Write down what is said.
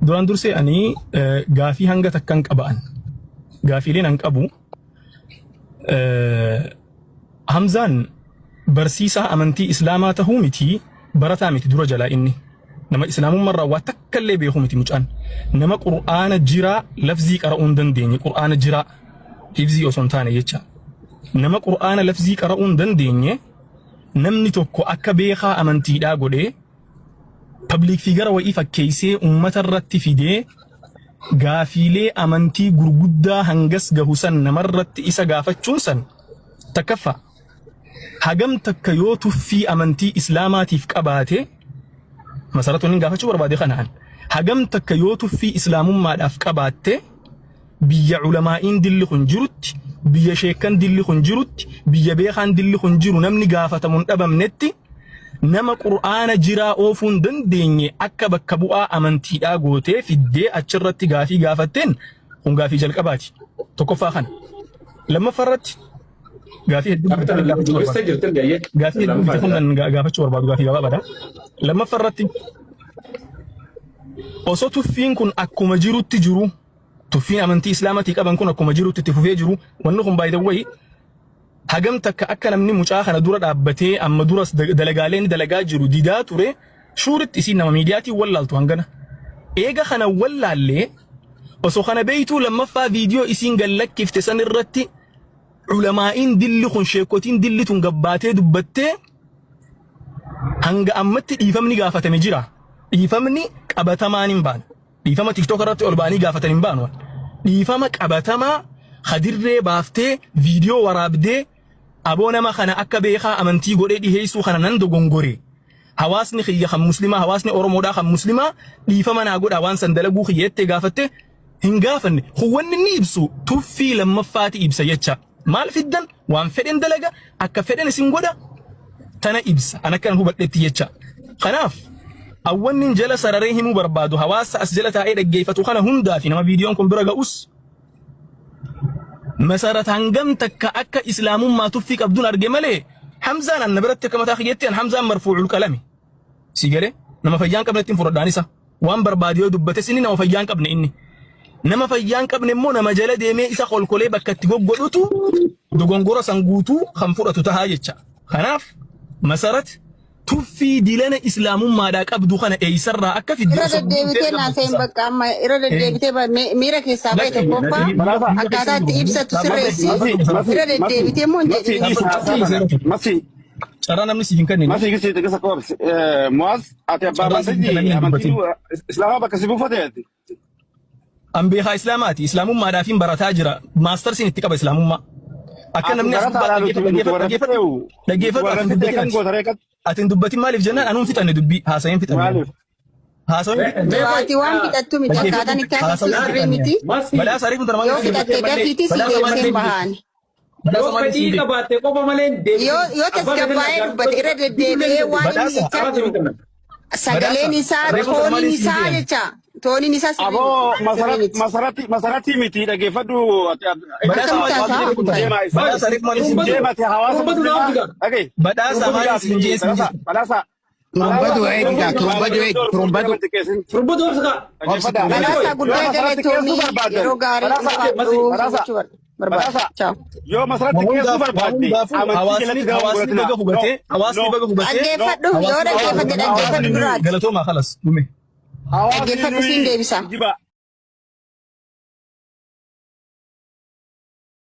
duraan dursee ani gaafii hanga takkan qaba'an gaafiileen an qabu Hamzaan barsiisaa amantii islaamaa tahuu miti barataa miti dura jalaa inni nama islaamummaarraa waa takkallee beeku miti mucaan nama qur'aana jiraa lafzii qara'uu hin dandeenye qur'aana jiraa hifzii osoo hin taane jecha nama qur'aana lafzii qara'uu hin dandeenye namni tokko akka beekaa amantiidhaa godhee public figure wa'ii fakkeessee uummata irratti fidee gaafiilee amantii gurguddaa hangas gahu san namarratti isa gaafachuun san takkaffaa hagam takka yoo tuffii amantii islaamaatiif qabaate masaratoonni gaafachuu barbaade kanaan hagam takka yoo tuffii islaamummaadhaaf qabaatte biyya ulamaa'iin dilli kun jirutti biyya sheekan dilli kun jirutti biyya beekaan dilli kun jiru namni gaafatamuun dhabamnetti nama qur'aana jiraa oofuun dandeenye akka bakka bu'aa amantiidhaa gootee fiddee achirratti gaafii gaafatteen kun gaafii jalqabaati tokkoffaa kana lammaffaarratti gaafii hedduu gaafachuu barbaadu gaafii gabaabaadha lammaffaarratti osoo tuffiin kun akkuma jirutti jiru tuffiin amantii islaamatii qaban kun akkuma jirutti itti fufee jiru wanni kun baay'ee hagam takka akka namni mucaa kana dura dhaabbatee amma duras dalagaaleen dalagaa jiru didaa ture shuuritti isiin nama miidiyaatiin wallaaltu hangana eega kana wallaallee osoo kana beeytuu lammaffaa viidiyoo isiin gallakkifte san irratti ulamaa'iin dilli kun sheekotiin dilli tun gabbaatee dubbattee hanga ammatti dhiifamni gaafatame jira dhiifamni qabatamaan hin baane dhiifama tiktok irratti ol baanii gaafatan hin baanu dhiifama qabatamaa hadirree baaftee viidiyoo waraabdee aboo nama kana akka beekaa amantii godhee dhiheessuu kana nan dogongore hawaasni xiyya kan muslimaa hawaasni oromoodhaa kan muslimaa dhiifama naa godha waan san dalaguu xiyyeettee gaafatte hin gaafanne huwanni ni ibsu tuffii lammaffaati ibsa jecha maal fiddan waan fedhen dalaga akka fedhen isin godha tana ibsa an akkan hubadhetti jecha kanaaf awwannin jala sararee himuu barbaadu hawaasa as jala taa'ee dhaggeeffatu kana hundaa fi nama viidiyoon kun bira ga'us مسارة هنجم تك أكا إسلام ما توفيق بدون أرجع ملء حمزة أنا برت كما تأخذتي أنا حمزة مرفوع الكلام سيجري نما فيان قبل تيم فرد دانيسا وان برباديو دبته سنين نما فيان قبل إني نما فيان قبل مو نما جلد يمي إسا خل كله بكتجوب قلتو دعونغورا سانغوتو خمفورة تهاجتشا خناف مسارة توفي دلنا إسلام ما داك أبدو خنا إيسر أكا في الدنيا. إرادة ديبتي ناسين بك أما إرادة ديبتي ميرا كيسابة تكوفا أكادا تيبسة تسرسي إرادة ديبتي مون جدي. masih cara namni sifin kan ni masih kisi tegak sakwa muaz ati abba masih amanti Islam apa kasih bufate ambiha islamati islamumma dafin barata jira master sin itti qaba islamumma akka namni dhaggeeffatu atin dubbati maaliif jennaan anuun fixanne dubbii haasa'een fixanne haasa'een Dubbati waan fixattu miti akkaataan itti haasa'u miti balaa sariif yoo fixatte dafiiti si deebisee bahaan yoo tasgabbaa'ee dubbate irra deddeebi'ee waan inni jechaa jiru sagaleen isaa tooniin isaa jecha tooniin isaa abo masarati miti dhaggeeffadhu balaa sariif maaliif deemate hawaasa badhaasa maaliif sinjeessi badhaasa Badhaasa guddaa galatoomii yeroo gaarii barbaada. Yoo masarratti keessu barbaadde hawaasni baga hubatee dhaggeeffadhu yoo dhaggeeffadde dhaggeeffadhu duraati. Galatoomaa khalas dhume. Dhaggeeffadhu siin deebisa.